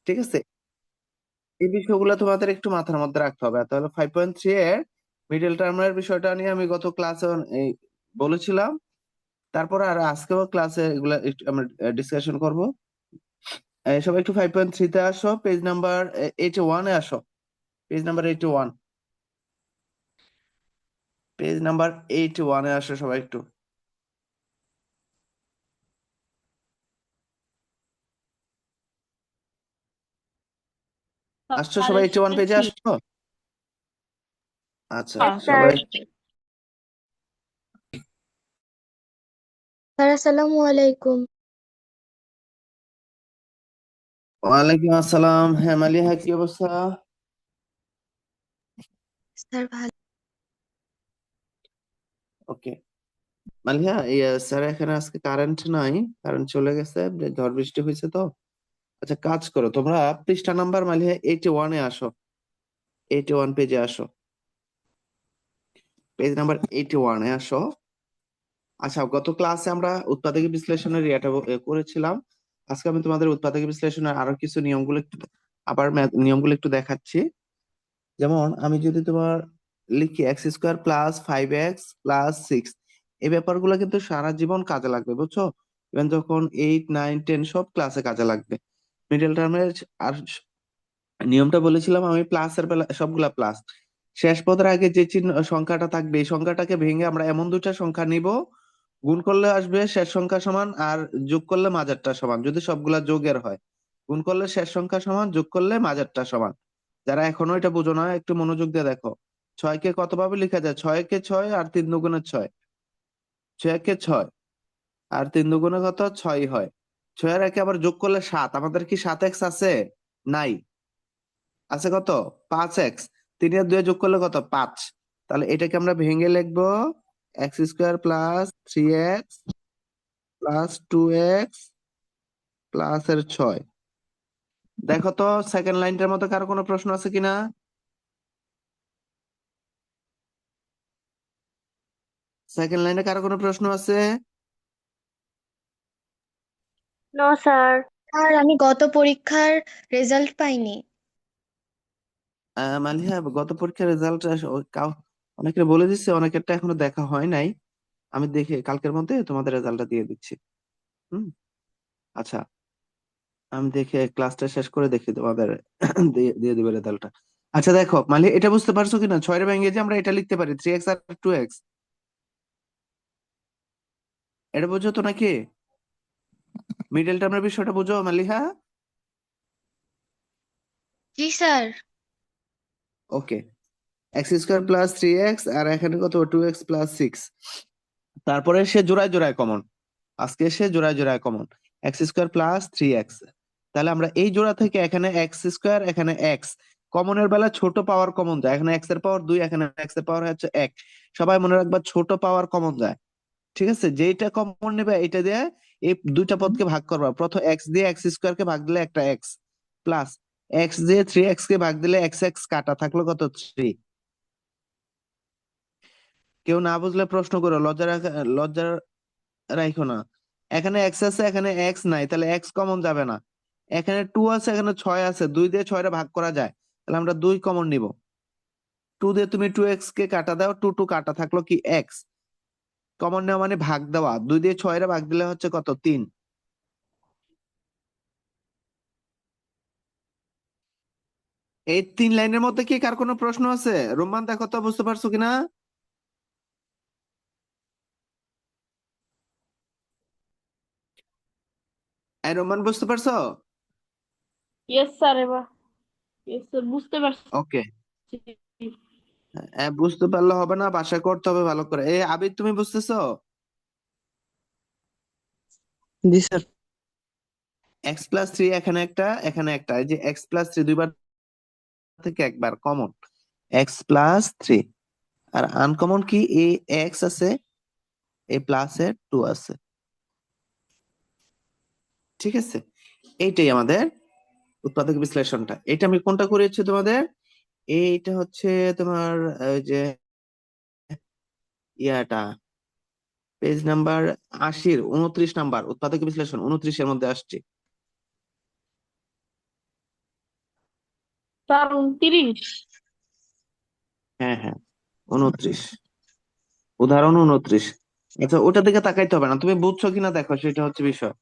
ঠিক আছে, এই বিষয়গুলো তোমাদের একটু মাথার মধ্যে রাখতে হবে। তাহলে 5.3 এর মিডল টার্মের বিষয়টা নিয়ে আমি গত ক্লাসে বলেছিলাম। তারপরে আর আজকেও ক্লাসে এগুলা একটু আমরা ডিসকাশন করব। সবাই একটু 5.3 তে আসো, পেজ নাম্বার 81 এ আসো। পেজ নাম্বার 81, পেজ নাম্বার 81 এ আসো সবাই একটু। আসছো স্যার সবাই, 81 পেজে এসেছি। আসছো? আচ্ছা হ্যাঁ স্যার। সবাই। স্যার আসসালামু আলাইকুম। ওয়ালাইকুম আসসালাম। হ্যাঁ মালিহা, কি অবস্থা? স্যার ভালো। ওকে মালিহা, স্যার এখানে আজকে কারেন্ট নাই, কারেন্ট চলে গেছে, ঝড় বৃষ্টি হয়েছে তো। আচ্ছা কাজ করো তোমরা, পৃষ্ঠা নাম্বার মালিহা 81 এ আসো, 81 পেজে আসো, পেজ নাম্বার 81 এ আসো। আচ্ছা গত ক্লাসে আমরা উৎপাদক বিশ্লেষণের ইয়েটা করেছিলাম। আজকে আমি তোমাদের উৎপাদক বিশ্লেষণের আরো কিছু নিয়মগুলো একটু আবার নিয়মগুলো একটু দেখাচ্ছি। যেমন আমি যদি তোমার লিখি x square plus 5x plus 6, এই ব্যাপারগুলো কিন্তু সারা জীবন কাজে লাগবে, বুঝছো? ইভেন যখন 8, 9, 10 সব ক্লাসে কাজে লাগবে। মিডল টার্মের আর নিয়মটা বলেছিলাম আমি, প্লাসের বেলা সবগুলা প্লাস, শেষ পদের আগে যে চিহ্ন সংখ্যাটা থাকবে এই সংখ্যাটাকে ভেঙে আমরা এমন দুইটা সংখ্যা নিব, গুণ করলে আসবে শেষ সংখ্যা সমান, আর যোগ করলে মাঝারটা সমান যদি সবগুলা যোগের হয়। গুণ করলে শেষ সংখ্যা সমান, যোগ করলে মাঝারটা সমান। যারা এখনো এটা বুঝো না একটু মনোযোগ দিয়ে দেখো। 6 কে কত ভাবে লেখা যায়? 6 কে 6 আর 3 দুগুণে 6। 6 কে 6 আর 3 দুগুণে কত? 6 হয়। 6 এর একে আবার যোগ করলে 7। আমাদের কি 7x আছে? নাই। আছে কত? 5x। 3 আর 2 যোগ করলে কত? 5। তাহলে এটাকে আমরা ভেঙে লিখবো x square plus 3x plus 2x plus এর 6। দেখো তো সেকেন্ড লাইনটার মধ্যে কারো কোনো প্রশ্ন আছে কিনা? সেকেন্ড লাইনে কারো কোনো প্রশ্ন আছে? No sir. স্যার আমি গত পরীক্ষার রেজাল্ট পাইনি। মালিহা, গত পরীক্ষার রেজাল্ট অনেকে বলে দিচ্ছে, অনেকেরটা এখনো দেখা হয় নাই। আমি দেখে কালকের মধ্যে তোমাদের রেজাল্টটা দিয়ে দিচ্ছি। হুম। আচ্ছা, আমি দেখে ক্লাসটা শেষ করে দেখি তোমাদের দিয়ে দিয়ে দিবে রেজাল্টটা। আচ্ছা দেখো মালিহা, এটা বুঝতে পারছো কিনা, 6 এর ভেঙে যে আমরা এটা লিখতে পারি 3x আর 2x, এটা বুঝছো তো নাকি? মিডল টার্মের বিষয়টা বুঝো মালিহা? জি স্যার। ওকে, এক্স স্কোয়ার প্লাস 3x আর এখানে কত? 2x plus 6। তারপরে সে জোড়ায় জোড়ায় কমন, আজকে সে জোড়ায় জোড়ায় common, x square plus 3x। তাহলে আমরা এই জোড়া থেকে এখানে এক্স স্কোয়ার, এখানে এক্স কমনের বেলা ছোট পাওয়ার কমন যায়, এখানে এক্স এর পাওয়ার 2, এখানে এক্স এর পাওয়ার হচ্ছে 1। সবাই মনে রাখবা ছোট পাওয়ার কমন যায়। ঠিক আছে, যেটা কমন নেবে এটা দিয়ে এই দুইটা পদকে ভাগ করবা। প্রথম এক্স দিয়ে এক্স স্কোয়ার কে ভাগ দিলে একটা এক্স, প্লাস এক্স দিয়ে 3x কে ভাগ দিলে এক্স এক্স কাটা থাকলো কত? 3। কেউ না বুঝলে প্রশ্ন করো, লজ্জা রাখো না। এখানে এক্স আছে, এখানে এক্স নাই, তাহলে এক্স কমন যাবে না। এখানে 2 আছে, এখানে 6 আছে, 2 দিয়ে 6 রে ভাগ করা যায়, তাহলে আমরা 2 কমন নিব। 2 দিয়ে তুমি 2x কে কাটা দাও, 2 2 কাটা থাকলো কি এক্স। কমন নেওয়া মানে ভাগ দেওয়া, 2 দিয়ে 6 রে ভাগ দিলে হচ্ছে কত? 3। এই 3 লাইনের মধ্যে কি কার কোনো প্রশ্ন আছে? রোমান দেখো তো বুঝতে পারছো কিনা? এই রোমান বুঝতে পারছো? Yes sir. এবার ইয়েস স্যার, বুঝতে পারছি। ওকে, বুঝতে পারলে হবে না, বাসায় করতে হবে ভালো করে। এই আবির, তুমি বুঝতেছো? জি স্যার। x+3 এখানে একটা, এখানে একটা, এই যে x+3 দুইবার থেকে একবার কমন, x+3। আর আনকমন কি? এই এক্স আছে, এই প্লাস এর 2 আছে। ঠিক আছে, এইটাই আমাদের উৎপাদক বিশ্লেষণটা। এটা আমি কোনটা করেছি তোমাদের? এইটা হচ্ছে তোমার ওই যে ইয়াটা, পেজ নাম্বার 80, 29 নাম্বার উৎপাদক বিশ্লেষণ, 29 এর মধ্যে আসছে। স্যার 29। হ্যাঁ হ্যাঁ, 29। উদাহরণ 29। আচ্ছা, ওটা দিকে তাকাইতে হবে না, তুমি বুঝছো কিনা দেখো, সেটা হচ্ছে বিষয়।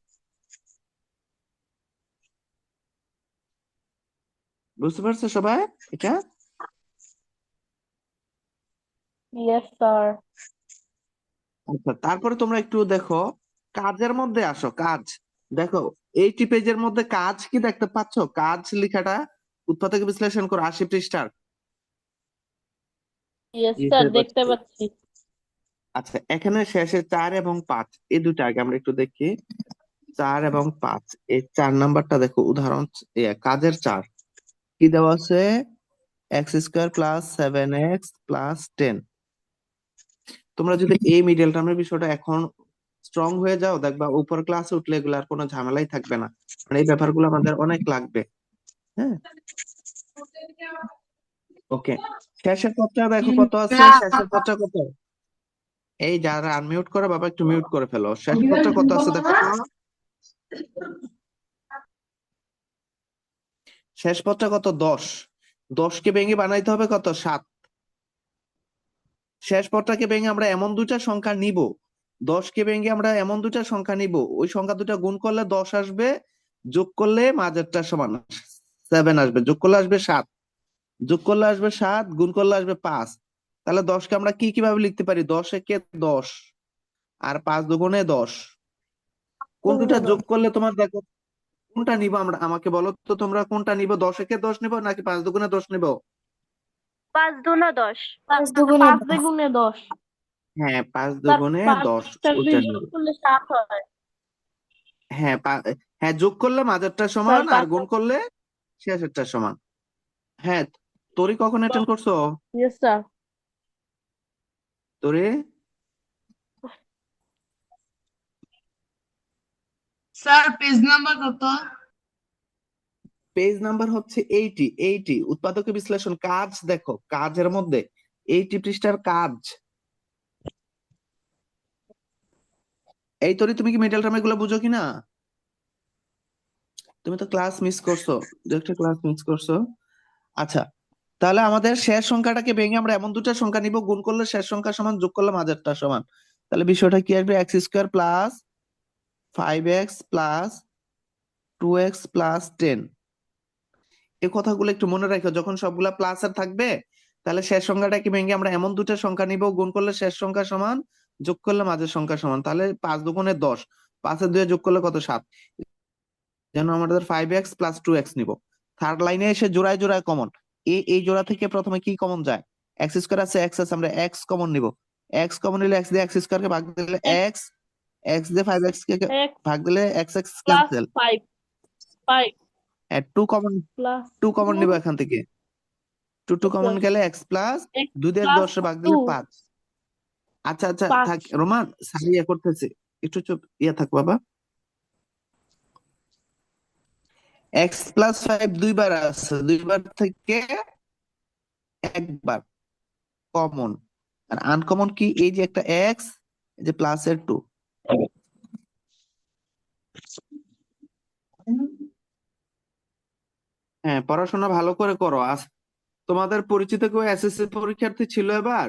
বুঝতে পারছো সবাই এটা? Yes sir. আচ্ছা, তারপরে তোমরা একটু দেখো, কাজের মধ্যে আসো। কাজ দেখো, 80 পেজের মধ্যে কাজ কি দেখতে পাচ্ছো? কাজ লেখাটা উৎপাদক বিশ্লেষণ করো, 80 পৃষ্ঠার। ইয়েস স্যার, বুঝতে দেখতে পারছি। পাচ্ছি। আচ্ছা, এখানে শেষে 4 এবং 5, এই দুটো আগে আমরা একটু দেখি। 4 এবং 5, এই 4 নাম্বারটা দেখো, উদাহরণ কাজের 4 কি দেওয়া আছে? x² plus 7x plus 10। তোমরা যদি এই মিডল টার্মের বিষয়টা এখন স্ট্রং হয়ে যাও, দেখবা উপর ক্লাসে উঠলে এগুলো আর কোনো ঝামেলাই থাকবে না। মানে এই ব্যাপারগুলো আমাদের অনেক লাগবে। হ্যাঁ, ওকে। শেষের পদটা দেখো কত আছে, শেষের পদটা কত? এই যারা আনমিউট করে বাবা, একটু মিউট করে ফেলো। শেষ পদটা কত আছে দেখো তো। শেষ পদটা কত? 10। 10কে ভেঙে বানাইতে হবে কত? 7। শেষ পদটাকে ভেঙে আমরা এমন দুটা সংখ্যা নিব, 10কে ভেঙে আমরা এমন দুটা সংখ্যা নিব, ওই সংখ্যা দুটা গুণ করলে 10 আসবে, যোগ করলে মাঝেরটা সমান 7 আসবে, যোগ করলে আসবে 7, যোগ করলে আসবে 7, গুণ করলে আসবে 5। তাহলে 10কে আমরা কি কিভাবে লিখতে পারি? 10 একে 10, আর 5 দুগুণে 10। কোন দুটা যোগ করলে তোমার দেখো, কোনটা নিব আমরা, আমাকে বলো তো তোমরা, কোনটা নিব? 10 একে 10 নিব নাকি 5 দুগুণে 10 নিব? 5×2 = 10। স্যার 5×2 = 5 10। দ্বিগুণে 10। হ্যাঁ, 5 স্যার দুগুণে 10, 5টা ওইটা 2 নিব। যোগ করলে 7 হয়। হ্যাঁ, হ্যাঁ, যোগ করলে মাঝেরটা স্যার সমান, আর 5। গুণ করলে শেষেরটা সমান। হ্যাঁ, তোরি কখন অ্যাটেন্ড করছো? Yes sir. তোরে স্যার পেজ নাম্বার কত? পেজ নাম্বার হচ্ছে 80। 80 উৎপাদক বিশ্লেষণ কাজ, দেখো কাজের মধ্যে 80 পৃষ্ঠার কাজ। এই তোরি, তুমি কি মিডল টার্ম এগুলো বুঝো কিনা? তুমি তো ক্লাস মিস করছো, দু একটা ক্লাস মিস করছো। আচ্ছা, তাহলে আমাদের শেষ সংখ্যাটাকে ভেঙে আমরা এমন দুটো সংখ্যা নিব, গুণ করলে শেষ সংখ্যা সমান, যোগ করলে মাঝেরটা সমান। তাহলে বিষয়টা কি আসবে? x² plus 5x plus 2x plus 10। এই কথাগুলো একটু মনে রাখো, যখন সবগুলা প্লাস এর থাকবে, তাহলে শেষ সংখ্যাটাকে ভেঙে আমরা এমন দুটো সংখ্যা নিব, গুণ করলে শেষ সংখ্যা সমান, যোগ করলে মাঝের সংখ্যা সমান। তাহলে 5 দুগুণে 10, 5 এর 2 যোগ করলে কত? 7। যেন আমাদের 5x প্লাস 2x নিব। থার্ড লাইনে এসে জোড়ায় জোড়ায় কমন, এই জোড়া থেকে প্রথমে কি কমন যায়? x² আছে, x আছে, আমরা x কমন নিব। x কমন নিলে x দিয়ে x² কে ভাগ দিলে x x, x দিয়ে 5x কে x ভাগ দিলে x plus cancel. 5 5 2 common, plus 2 common 2। নিব এখান থেকে। 2 কমন স্যার গেলে x প্লাস x 2 দিয়ে প্লাস 10 এ ভাগ 2 দিলে 5। আচ্ছা আচ্ছা, 5। থাক রোমান, স্যার ইয়ে করতেছে, একটু চুপ থাক বাবা। x প্লাস 5 দুইবার আছে, দুইবার থেকে একবার কমন। আর আনকমন কি? এই যে একটা x, এই যে প্লাস এর 2। হ্যাঁ, পড়াশোনা ভালো করে করো। আজ তোমাদের পরিচিত কেউ এসএসসি পরীক্ষার্থী ছিল এবার?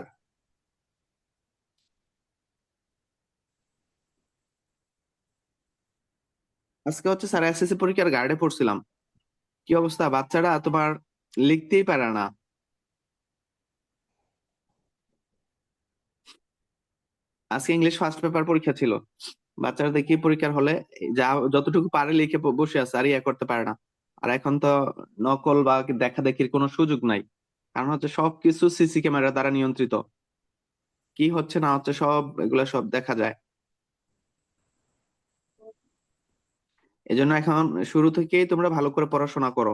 আজকে হচ্ছে স্যার এসএসসি পরীক্ষার গার্ডে পড়ছিলাম। কি অবস্থা, বাচ্চারা তোমার লিখতেই পারে না। আজকে ইংলিশ ফার্স্ট পেপার পরীক্ষা ছিল। বাচ্চারা দেখি পরীক্ষার হলে যা যতটুকু পারে লিখে বসে আছে, আর ইয়ে করতে পারে না। আর এখন তো নকল বা দেখা দেখির কোনো সুযোগ নাই, কারণ হচ্ছে সবকিছু সিসি ক্যামেরা দ্বারা নিয়ন্ত্রিত। কি হচ্ছে না হচ্ছে সব এগুলা সব দেখা যায়। এজন্য এখন শুরু থেকেই তোমরা ভালো করে পড়াশোনা করো।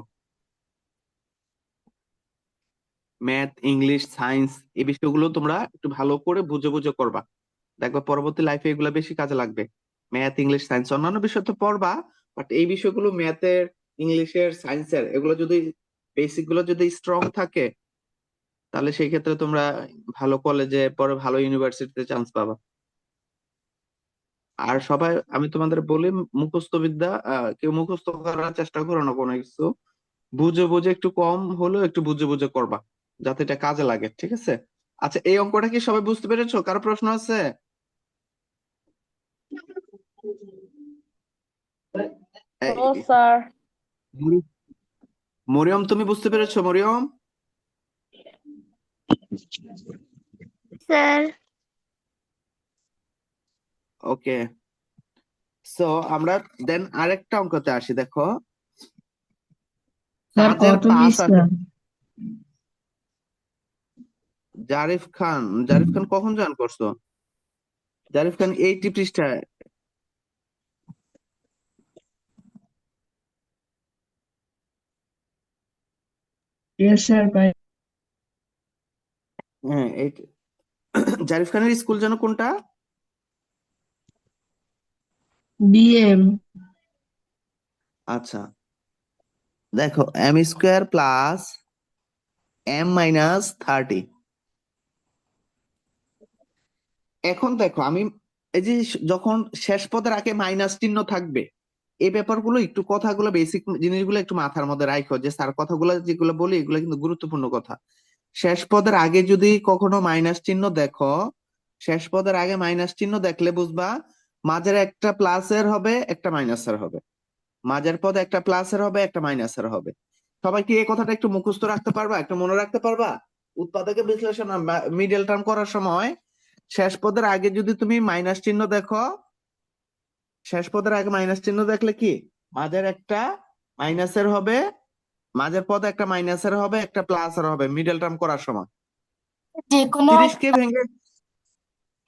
ম্যাথ, ইংলিশ, সায়েন্স, এই বিষয়গুলো তোমরা একটু ভালো করে বুঝে বুঝে করবা। দেখবা পরবর্তী লাইফে এগুলো বেশি কাজে লাগবে। ম্যাথ, ইংলিশ, সায়েন্স, অন্যান্য বিষয় তো পড়বা, বাট এই বিষয়গুলো ম্যাথের, ইংলিশের, সায়েন্সের, এগুলো যদি বেসিক গুলো যদি স্ট্রং থাকে, তাহলে সেই ক্ষেত্রে তোমরা ভালো কলেজে পরে ভালো ইউনিভার্সিটিতে চান্স পাবা। আর সবাই, আমি তোমাদের বলি, মুখস্থ বিদ্যা কেউ মুখস্থ করার চেষ্টা করো না কোনো কিছু। বুঝে বুঝে একটু কম হলেও একটু বুঝে বুঝে করবা, যাতে এটা কাজে লাগে, ঠিক আছে? আচ্ছা, এই অঙ্কটা কি সবাই বুঝতে পেরেছো? কারো প্রশ্ন আছে? ও এই, স্যার। মরিয়ম তুমি বুঝতে পেরেছো মরিয়ম? স্যার ওকে, সো আমরা দেন আরেকটা অঙ্কতে আসি। দেখো, স্যার কাজের কত পাশ আছে। পৃষ্ঠা? জারিফ খান কখন জয়েন করছো? জারিফ খান 80 পৃষ্ঠায়। Yes sir bye. হ্যাঁ, জারিফ খানের স্কুল যেন কোনটা? বিএম। আচ্ছা, দেখো m² প্লাস m-30। এখন দেখো আমি এই যে যখন শেষ পদের আগে মাইনাস চিহ্ন থাকবে, এই ব্যাপারগুলো একটু, কথাগুলো, বেসিক জিনিসগুলো একটু মাথার মধ্যে রাখো, যে স্যার কথাগুলো যেগুলো বলি এগুলো কিন্তু গুরুত্বপূর্ণ কথা। শেষ পদের আগে যদি কখনো মাইনাস চিহ্ন দেখো, শেষ পদের আগে মাইনাস চিহ্ন দেখলে বুঝবা মাঝের একটা প্লাসের হবে, একটা মাইনাসের হবে। মাঝের পদ একটা প্লাসের হবে, একটা মাইনাসের হবে। সবাই কি এই কথাটা একটু মুখস্থ রাখতে পারবা, একটু মনে রাখতে পারবা? উৎপাদকের বিশ্লেষণ মিডল টার্ম করার সময় শেষ পদের আগে যদি তুমি মাইনাস চিহ্ন দেখো, শেষ পদের আগে মাইনাস চিহ্ন দেখলে কি মাঝের একটা মাইনাসের হবে, মাঝের পদে একটা মাইনাসের হবে, একটা প্লাসের হবে মিডল টার্ম করার সময়। যে কোনো 30 কে ভেঙে,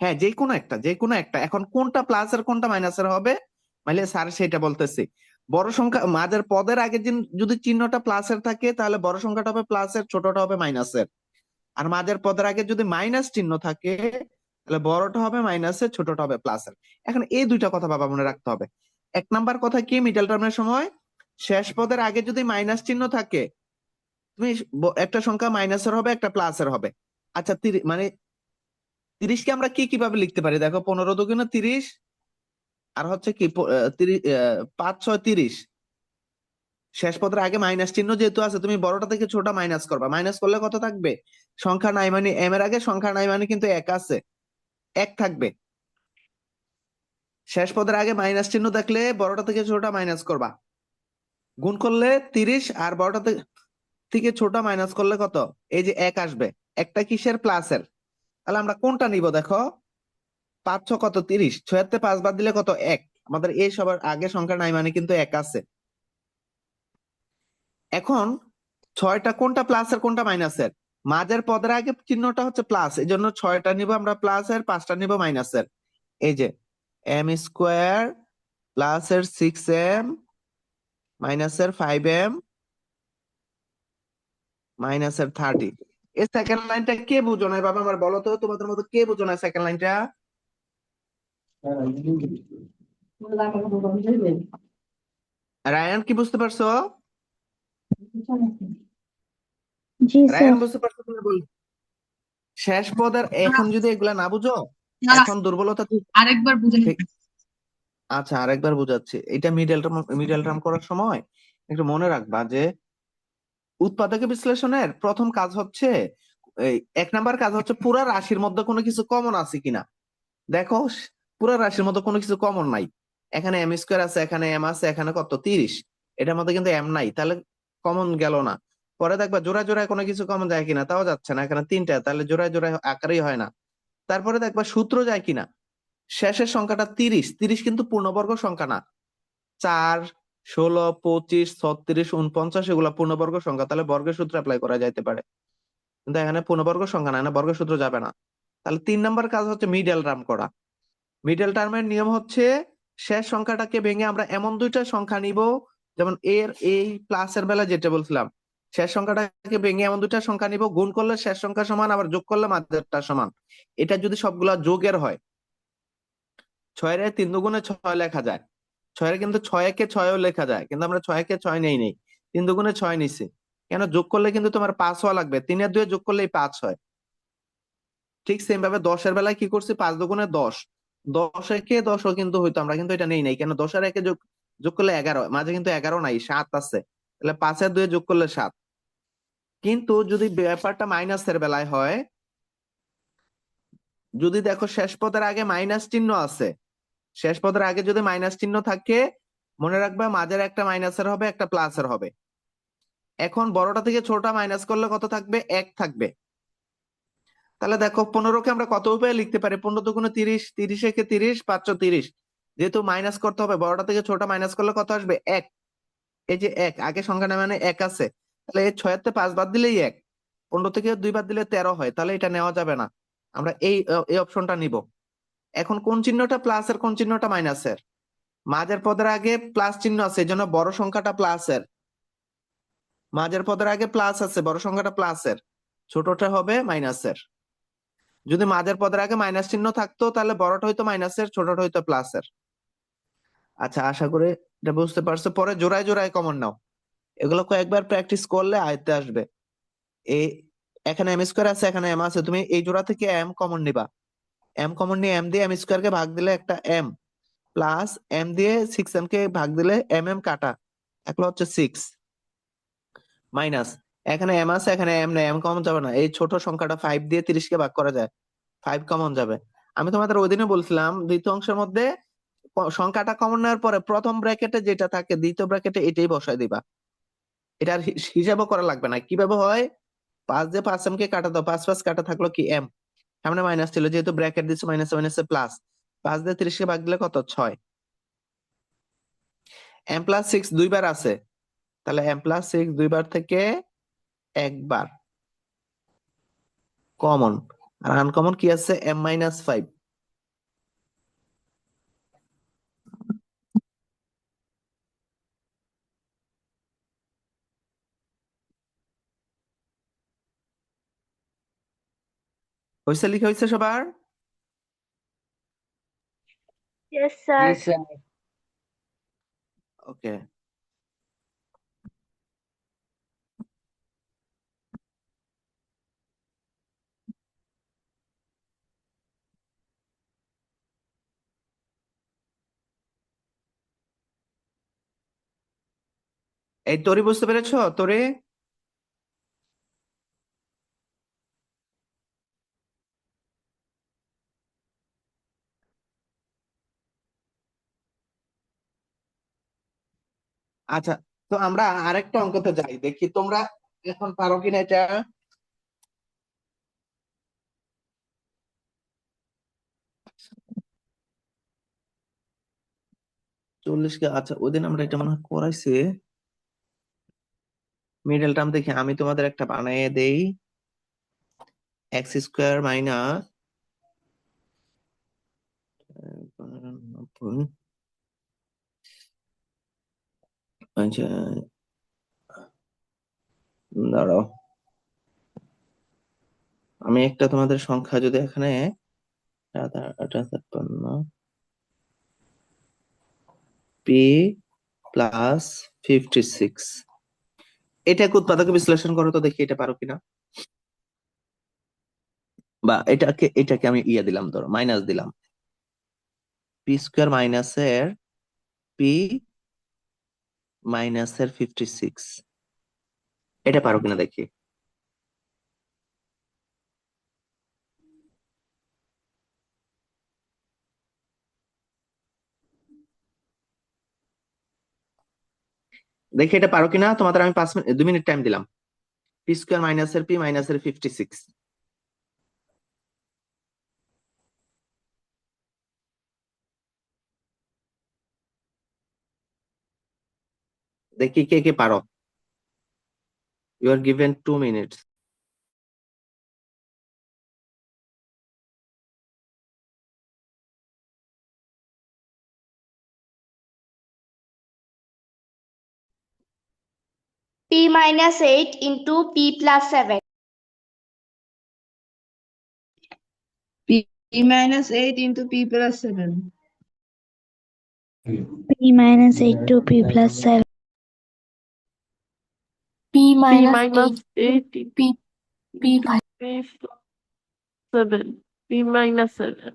হ্যাঁ যে কোনো একটা, এখন কোনটা প্লাসের কোনটা মাইনাসের হবে মানে স্যার সেটা বলতেছি। বড় সংখ্যা মাঝের পদের আগে যদি চিহ্নটা প্লাসের থাকে তাহলে বড় সংখ্যাটা হবে প্লাসের, ছোটটা হবে মাইনাসের। আর মাঝের পদের আগে যদি মাইনাস চিহ্ন থাকে তাহলে বড়টা হবে মাইনাসের, ছোটটা হবে প্লাসের। এখন এই দুইটা কথা বাবা মনে রাখতে হবে। এক নাম্বার কথা কি, মিডল টার্মের সময় শেষ পদের আগে যদি মাইনাস চিহ্ন থাকে, তুমি একটা সংখ্যা মাইনাসের হবে, একটা প্লাসের হবে। আচ্ছা, মানে 30 কে আমরা কি কিভাবে লিখতে পারি? দেখো, 15×2 = 30, আর হচ্ছে কি 5×6 = 30। শেষ পদের আগে মাইনাস চিহ্ন যেহেতু আছে, তুমি বড়টা থেকে ছোট মাইনাস করবা, মাইনাস করলে কত থাকবে? সংখ্যা নাই মানে এম এর আগে সংখ্যা নাই মানে কিন্তু এক আছে, এক থাকবে। শেষ পদের আগে মাইনাস চিহ্ন দেখলে বড়টা থেকে ছোটটা মাইনাস করবা, গুণ করলে 30, আর বড়টা থেকে ছোট মাইনাস করলে কত? এই যে এক আসবে। একটা কিসের? প্লাসের। তাহলে আমরা কোনটা নিব? দেখো, 5×6 কত? 30। 6 5 বাদ দিলে কত? এক। আমাদের এই সবার আগে সংখ্যা নাই মানে কিন্তু এক আছে। এখন 6টা কোনটা প্লাসের কোনটা মাইনাসের? মাঝের পদের আগে চিহ্নটা হচ্ছে প্লাস, এই জন্য 6টা নিব আমরা প্লাসের, 5টা নিব মাইনাসের। এই যে m² প্লাসের 6m মাইনাসের 5m মাইনাসের 30। এই সেকেন্ড লাইনটা কে বুঝো নাই বাবা? আমার বলো তো, তোমাদের মতো কে বুঝো না সেকেন্ড লাইনটা? রায়ান কি বুঝতে পারছো? জি রায়ান স্যার বুঝতে পারছো? তুমি বল। শেষ পদের না, এখন যদি এগুলা না বুঝো, না, এখন দুর্বলতা আরেকবার বুঝে ঠিক। আচ্ছা, আরেকবার বুঝাচ্ছি। এটা মিডল টার্ম করার সময় একটু মনে রাখবা যে উৎপাদকে বিশ্লেষণের প্রথম কাজ হচ্ছে, এই 1 নাম্বার কাজ হচ্ছে পুরা রাশির মধ্যে কোনো কিছু কমন আছে কিনা। দেখো, পুরা রাশির মধ্যে কোনো কিছু কমন নাই। এখানে m² আছে, এখানে m আছে, এখানে কত? 30। এটার মধ্যে কিন্তু m নাই, তাহলে কমন গেল না। পরে দেখবা জোড়ায় জোড়ায় কোনো কিছু কমন যায় কিনা, তাও যাচ্ছে না। এখানে 3টা, তাহলে জোড়ায় জোড়ায় আকারেই হয় না। তারপরে দেখবা সূত্র যায় কিনা। শেষের সংখ্যাটা 30, 30 কিন্তু পূর্ণবর্গ সংখ্যা না। 4, 16, 25, 36, 49 এগুলা পূর্ণবর্গ সংখ্যা, তাহলে বর্গের সূত্র অ্যাপ্লাই করা যাইতে পারে। কিন্তু এখানে পূর্ণবর্গ সংখ্যা না, না বর্গের সূত্র যাবে না। তাহলে 3 নাম্বার কাজ হচ্ছে মিডল টার্ম করা। মিডল টার্মের নিয়ম হচ্ছে শেষ সংখ্যাটাকে ভেঙে আমরা এমন দুইটা সংখ্যা নিব, যেমন এর এই প্লাসের বেলা যেটা বলছিলাম, শেষ সংখ্যাটাকে ভেঙে এমন দুইটা সংখ্যা নিব, গুণ করলে শেষ সংখ্যা সমান, আবার যোগ করলে মাঝেরটা সমান। এটা যদি সবগুলা যোগের হয়, 6 × 3 = 6 লেখা যায়। 6 কিন্তু 6 কে 6ও লেখা যায়, কিন্তু আমরা 6 কে 6 নেই। 3 × 2 = 6 নিছি। কেন? যোগ করলে কিন্তু তোমার 5 হওয়া লাগবে, 3 আর 2 যোগ করলেই 5 হয়। ঠিক সেম ভাবে 10-এর বেলায় কি করছি? 5×2 = 10। 10 কে 10ও কিন্তু হইতো, আমরা কিন্তু এটা নেই নাই। কেন? 10 আর 1-এ যোগ যোগ করলে 11, মাঝে কিন্তু 11 নাই, 7 আছে। তাহলে 5 আর 2 যোগ করলে 7। কিন্তু যদি ব্যাপারটা মাইনাসের বেলায় হয়, যদি দেখো শেষ পদের আগে মাইনাস চিহ্ন আছে, শেষ পদের আগে যদি মাইনাস চিহ্ন থাকে, মনে রাখবা মাঝের একটা মাইনাসের হবে, একটা প্লাসের হবে। এখন বড়টা থেকে ছোটটা মাইনাস করলে কত থাকবে? 1 থাকবে। তাহলে দেখো 15কে আমরা কত উপায়ে লিখতে পারি? 15 দুগুণে 30, 30 একে 30, 530। যেহেতু মাইনাস করতে হবে, বড়টা থেকে ছোটটা মাইনাস করলে কত আসবে? 1। এই যে 1 আগে সংখ্যাটা মানে 1 আছে, তাহলে এই 6 তে 5 বাদ দিলেই 1। 15 থেকে 2 বাদ দিলে 13 হয়, তাহলে এটা নেওয়া যাবে না। আমরা এই অপশনটা নিব। এখন কোন চিহ্নটা প্লাসের, কোন চিহ্নটা মাইনাসের? মাঝের পদের আগে প্লাস চিহ্ন আছে, এই জন্য বড় সংখ্যাটা প্লাসের। মাঝের পদের আগে প্লাস আছে, বড় সংখ্যাটা প্লাসের, ছোটটা হবে মাইনাসের। যদি মাঝের পদের আগে মাইনাস চিহ্ন থাকতো, তাহলে বড়টা হইতো মাইনাসের, ছোটটা হইতো প্লাসের। আচ্ছা, আশা করি এটা বুঝতে পারছো। পরে জোড়ায় জোড়ায় কমন নাও, এগুলো কয়েকবার প্র্যাকটিস করলে আয়ত্তে আসবে। এই এখানে এম স্কোয়ার আছে, এখানে এম আছে, তুমি এই জোড়া থেকে এম কমন নিবা। এম কমন নিয়ে এম দিয়ে এম স্কোয়ার কে ভাগ দিলে একটা এম, প্লাস এম দিয়ে 6m কে ভাগ দিলে এম এম কাটা, একলো হচ্ছে 6, মাইনাস এখানে এম আছে, এখানে এম নেই, এম কমন যাবে না। এই ছোট সংখ্যাটা 5 দিয়ে 30 কে ভাগ করা যায়, 5 কমন যাবে। আমি তোমাদের ওই দিনে বলছিলাম দ্বিতীয় অংশের মধ্যে সংখ্যাটা কমন নেওয়ার পরে প্রথম ব্র্যাকেটে যেটা থাকে দ্বিতীয় ব্র্যাকেটে এটাই বসায় দিবা। এটার হিসাবও করা লাগবে না। কিভাবে হয়? 5 দিয়ে 5m কে কাটা দাও, 5 5 কাটা থাকলো কি এম, সামনে মাইনাস ছিল, যেহেতু ব্র্যাকেট দিচ্ছে মাইনাস মাইনাসে প্লাস, 5 দিয়ে 30 কে ভাগ দিলে কত? 6। এম প্লাস 6 দুইবার আছে, তাহলে এম প্লাস 6 দুইবার থেকে একবার কমন। আর আনকমন কি আছে? M minus 5। হয়েছে? লিখে হয়েছে সবার? Yes, sir. ওকে। এই তরি বুঝতে পেরেছো? তরি, আচ্ছা, তো আমরা আরেকটা অঙ্কতে যাই, দেখি তোমরা এখন পারো কিনা এটা। 40 কে, আচ্ছা ওইদিন আমরা এটা মনে হয় করাইছি। মিডল টার্ম দেখি, আমি তোমাদের একটা বানিয়ে দেই। এক্স স্কোয়ার মাইনাস, আচ্ছা দাঁড়াও, আমি একটা তোমাদের সংখ্যা যদি এখানে 58 পি প্লাস 56, এটাকে উৎপাদকে বিশ্লেষণ করো তো দেখি এটা পারো কিনা। বা এটাকে আমি ইয়ে দিলাম, ধরো মাইনাস দিলাম, পি স্কোয়ার মাইনাসের পি মাইনাসের 56, এটা পারো কিনা দেখি। দেখি এটা পারো কিনা। তোমাদের আমি 5 মিনিট 2 মিনিট টাইম দিলাম। পি স্কোয়ার মাইনাসের পি মাইনাসের 56, দেখি কে কে পারো। You are given 2 minutes. P minus 8 into P plus 7. P minus 8 into P plus 7. P minus 8 to P plus 7. P minus minus 8 P P plus 7. P minus 7.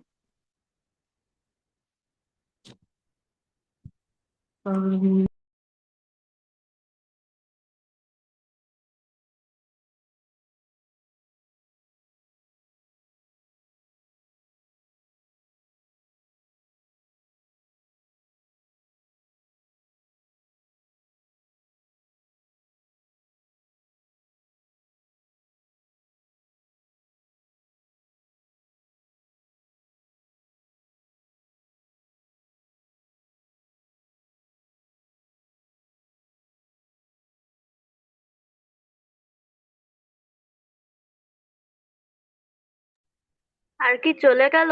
আর কি চলে গেল?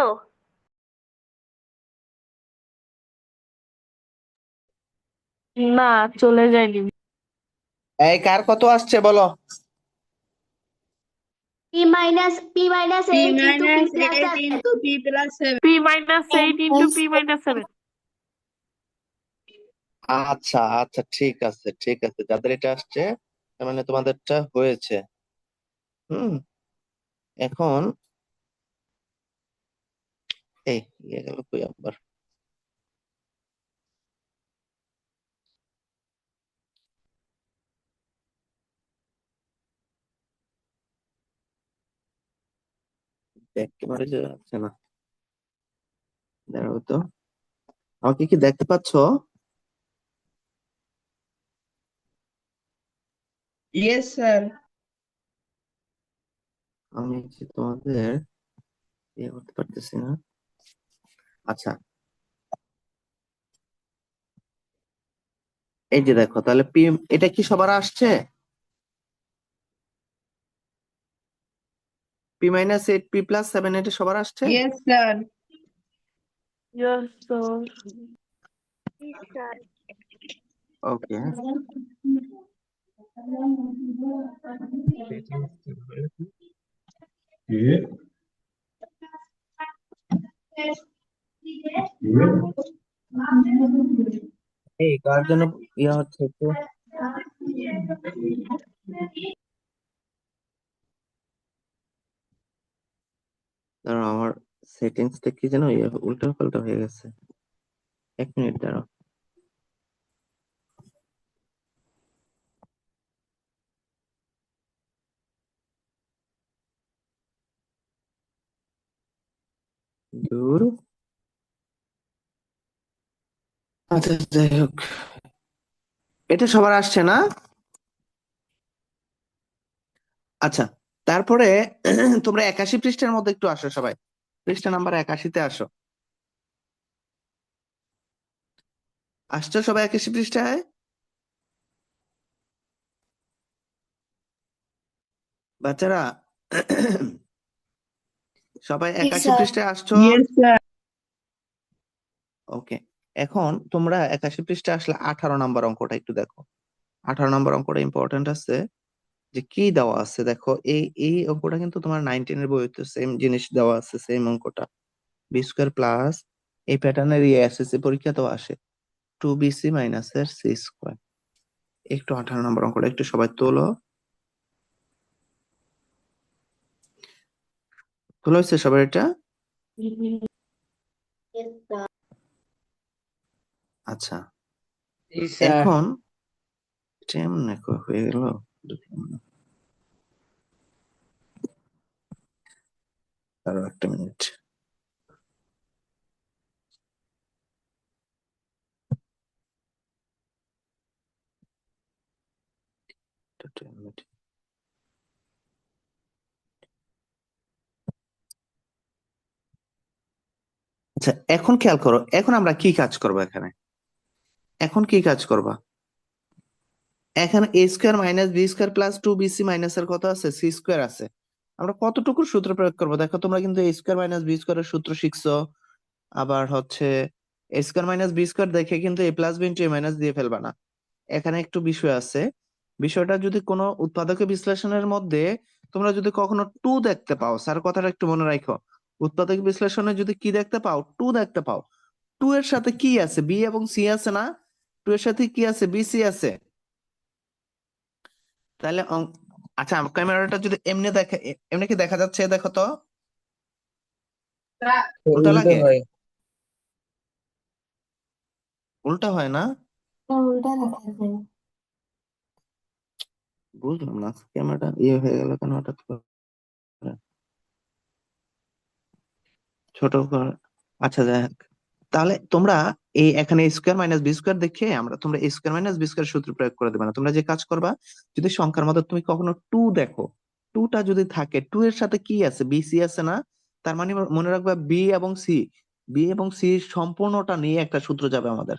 না, চলে যায়নি। এই কার কত আসছে বলো? P minus 8 into P minus plus 8 7. into P plus 7. P-8 into P-7. আচ্ছা আচ্ছা, ঠিক আছে ঠিক আছে, যাদের এটা আসছে তার মানে তোমাদেরটা হয়েছে। হুম। এখন এই ইয়ে গেল কই আবার? একেবারে যে যাচ্ছে না, দাঁড়াও তো। আমাকে কি দেখতে পাচ্ছ? Yes, sir. আমি কি তোমাদের ইয়ে করতে পারতেছি না। আচ্ছা, এই যে দেখো, তাহলে পি, এটা কি সবার আসছে? P-8 P+7 এটা সবার আসছে? Yes, sir. Yes, sir. ওকে। এই কার জন্য ইয়ে হচ্ছে একটু? দাঁড়াও, আমার সেটিংস টা কি যেন ইয়ে উল্টো পাল্টা হয়ে গেছে। 1 মিনিট দাঁড়াও। দূর। আচ্ছা যাই হোক, এটা সবার আসছে না? আচ্ছা, তারপরে তোমরা 81 পৃষ্ঠার মধ্যে একটু আসো সবাই, পৃষ্ঠা নাম্বার 81-তে আসো। আসছো সবাই 81 পৃষ্ঠায়? বাচ্চারা সবাই 81 পৃষ্ঠায় আসছো? Yes, sir. ওকে। এখন তোমরা 81 পৃষ্ঠায় আসলে 18 নম্বর অঙ্কটা একটু দেখো। 18 নম্বর অঙ্কটা ইম্পর্টেন্ট আছে, যে কি দেওয়া আছে দেখো। এই এই অঙ্কটা কিন্তু তোমার 19 এর বইতে সেম জিনিস দেওয়া আছে, সেম অঙ্কটা। বি স্কোয়ার প্লাস এই প্যাটার্নের এসএসসি পরীক্ষাতেও আসে 2bc মাইনাস এর সি স্কোয়ার। একটু 18 নম্বর অঙ্কটা একটু সবাই তোলো। তোলা হয়েছে সবার এটা? আচ্ছা, Yes, sir. এখন কেমনে হয়ে গেল? আরো একটা মিনিট। আচ্ছা, এখন খেয়াল করো, এখন আমরা কি কাজ করবো এখানে? এখন কি কাজ করবা? এখানে A square minus B square plus 2bc minus এর কত আছে? সি স্কোয়ার আছে। আমরা কতটুকু সূত্র প্রয়োগ করবো দেখো। তোমরা কিন্তু এ স্কোয়ার মাইনাস বি স্কোয়ার এর সূত্র শিখছো। আবার হচ্ছে এ স্কোয়ার মাইনাস বি স্কোয়ার দেখে কিন্তু এ plus B into A minus দিয়ে ফেলবা না। এখানে একটু বিষয় আছে। বিষয়টা যদি কোনো উৎপাদক বিশ্লেষণের মধ্যে তোমরা যদি কখনো টু দেখতে পাও, স্যার কথাটা একটু মনে রাখো, উৎপাদক বিশ্লেষণে যদি কি দেখতে পাও? টু দেখতে পাও। টু এর সাথে কি আছে? বি এবং সি আছে না? টু এর সাথে কি আছে? বি সি আছে। তাহলে আচ্ছা, ক্যামেরাটা যদি এমনি দেখে, এমনি কি দেখা যাচ্ছে? দেখো তো, উল্টা উল্টো লাগে? হয়। উল্টা হয় না? বুঝলাম না, ক্যামেরাটা ইয়ে হয়ে গেল কেন হঠাৎ করে? ছোট আচ্ছা যাই হোক, তাহলে তোমরা এই এখানে স্কোয়ার মাইনাস বি স্কোয়ার দেখে আমরা তোমরা স্কোয়ার মাইনাস বি স্কোয়ার সূত্র প্রয়োগ করে দেবে না। তোমরা যে কাজ করবা, যদি সংখ্যার মধ্যে তুমি কখনো টু দেখো, টুটা যদি থাকে, টু এর সাথে কি আছে? বি সি আছে না? তার মানে মনে রাখবা বি এবং সি, বি এবং সি সম্পূর্ণটা নিয়ে একটা সূত্র যাবে আমাদের।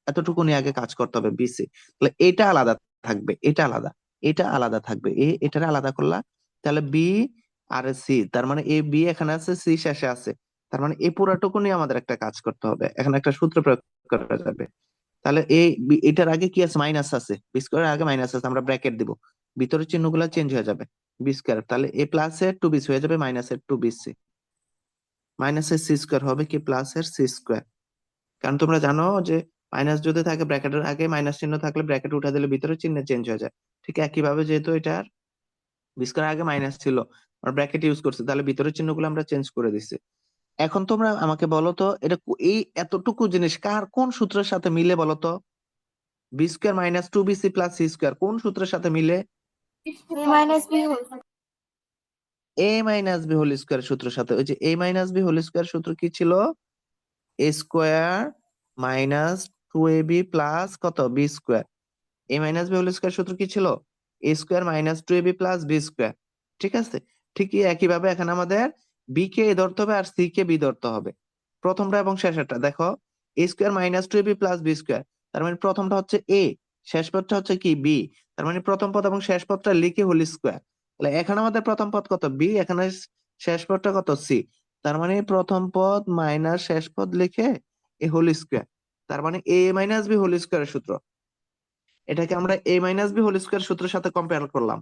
এতটুকু নিয়ে আগে কাজ করতে হবে। বিসি, তাহলে এটা আলাদা থাকবে, এটা আলাদা, এটা আলাদা থাকবে, এটার আলাদা করলা, তাহলে বি আর সি, তার মানে এ বি এখানে আছে, সি শেষে আছে, তার মানে এই পুরাটুকু নিয়ে আমাদের একটা কাজ করতে হবে, এখানে একটা সূত্র প্রয়োগ করা যাবে। তাহলে এটার আগে কি আছে, মাইনাস আছে, বি স্কোয়ার আগে মাইনাস আছে, আমরা ব্র্যাকেট দিব, ভিতরের চিহ্নগুলো চেঞ্জ হয়ে যাবে, বি স্কোয়ার, তাহলে এ প্লাস এর টু বিসি হয়ে যাবে মাইনাসের টু বিসি, মাইনাসের সি স্কোয়ার হবে কি প্লাস এর সি স্কোয়ার। কারণ তোমরা জানো যে মাইনাস যদি থাকে ব্র্যাকেটের আগে মাইনাস চিহ্ন থাকলে ব্র্যাকেট উঠে দিলে ভিতরে চিহ্ন চেঞ্জ হয়ে যায়। ঠিক একইভাবে যেহেতু এটার বি স্কোয়ার আগে মাইনাস ছিল, আমরা ব্র্যাকেট ইউজ করছি, তাহলে ভিতরের চিহ্নগুলো আমরা চেঞ্জ করে দিছি। এখন তোমরা আমাকে বলো তো, এটা এই এতটুকু জিনিস কার কোন সূত্রের সাথে মিলে বলো তো? B square minus two BC plus C square কোন সূত্রের সাথে মিলে? A minus B whole square সূত্রের সাথে। ওই যে A minus B whole square সূত্র কি ছিল? A square minus two A B plus কত B square. A minus B whole square সূত্র কি ছিল? A square minus two A B plus B square. ঠিক আছে, ঠিকই একইভাবে এখানে আমাদের বি কে এ ধরতে হবে আর সি কে বি ধরতে হবে। প্রথমটা এবং শেষেরটা দেখো, এ square minus two A B plus B square, তার মানে প্রথমটা হচ্ছে এ, শেষ পদটা হচ্ছে কি বি, তার মানে প্রথম পদ এবং শেষ পদটা লিখে হোল স্কোয়ার। তাহলে এখানে আমাদের প্রথম পদ কত বি, এখানে শেষ পদটা কত সি, তার মানে প্রথম পদ মাইনাস শেষ পদ লিখে এ হোল স্কোয়ার, তার মানে এ মাইনাস বি হোল স্কোয়ারের সূত্র। এটাকে আমরা A minus B whole square সূত্রের সাথে কম্পেয়ার করলাম,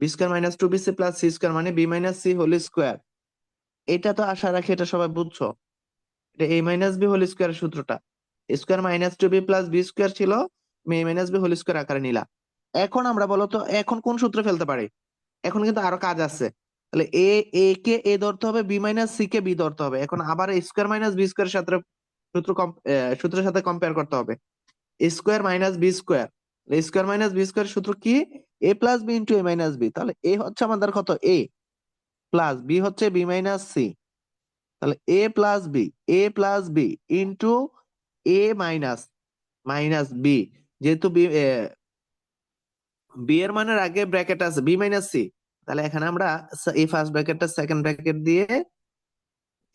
B square minus two BC plus C square মানে B minus C whole square. এটা তো আশা রাখি এটা সবাই বুঝছো, এটা A minus B whole square সূত্রটা, square minus two B plus B square ছিল, A minus B whole square আকারে নিলা। এখন আমরা বলো তো এখন কোন সূত্রে ফেলতে পারি? এখন কিন্তু আরো কাজ আছে। তাহলে এ কে এ ধরতে হবে, B minus C K B ধরতে হবে, এখন আবার স্কোয়ার মাইনাস বি স্কোয়ার সাথে সূত্রের সাথে কম্পেয়ার করতে হবে, square minus B square, square minus B square সূত্র কি? A plus B into A minus B, তাহলে এ হচ্ছে আমাদের কত এ, প্লাস বি হচ্ছে বি মাইনাস সি, তাহলে A plus B into A minus minus B, যেহেতু বি এর মানের আগে ব্র্যাকেট আছে বি মাইনাস সি, তাহলে এখানে আমরা এই ফার্স্ট ব্র্যাকেটটা সেকেন্ড ব্র্যাকেট দিয়ে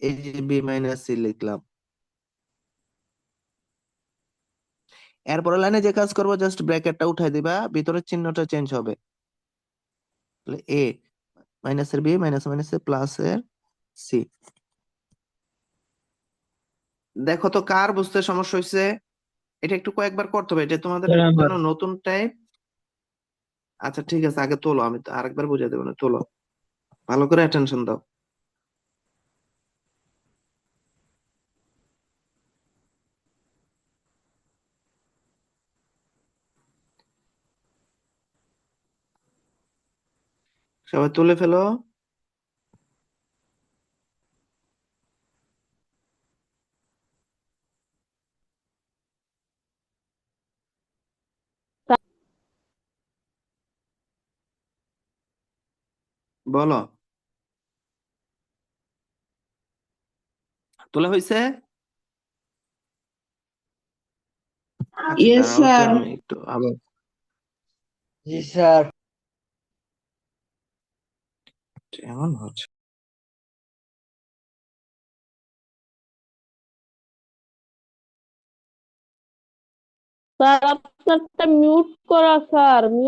এই যে বি মাইনাস সি লিখলাম। এরপরের লাইনে যে কাজ করবো, জাস্ট ব্র্যাকেটটা উঠাই দিবা, ভিতরের চিহ্নটা চেঞ্জ হবে, তাহলে এ মাইনাসের বি মাইনাস মাইনাসের প্লাস এর সি। দেখো তো কার বুঝতে সমস্যা হয়েছে? এটা একটু কয়েকবার করতে হবে, এটা তোমাদের স্যার জন্য আমার। নতুন টাইপ। আচ্ছা ঠিক আছে, আগে তোলো, আমি তো আরেকবার বুঝিয়ে দেবো না, তোলো, ভালো করে অ্যাটেনশন দাও। সবাই তুলে ফেলো। বলো, তোলা হয়েছে? আচ্ছা ইয়েস দাঁড়াও তো, স্যার। আমি একটু আবার জি স্যার। এমন হচ্ছে। স্যার আপনারটা মিউট করা স্যার।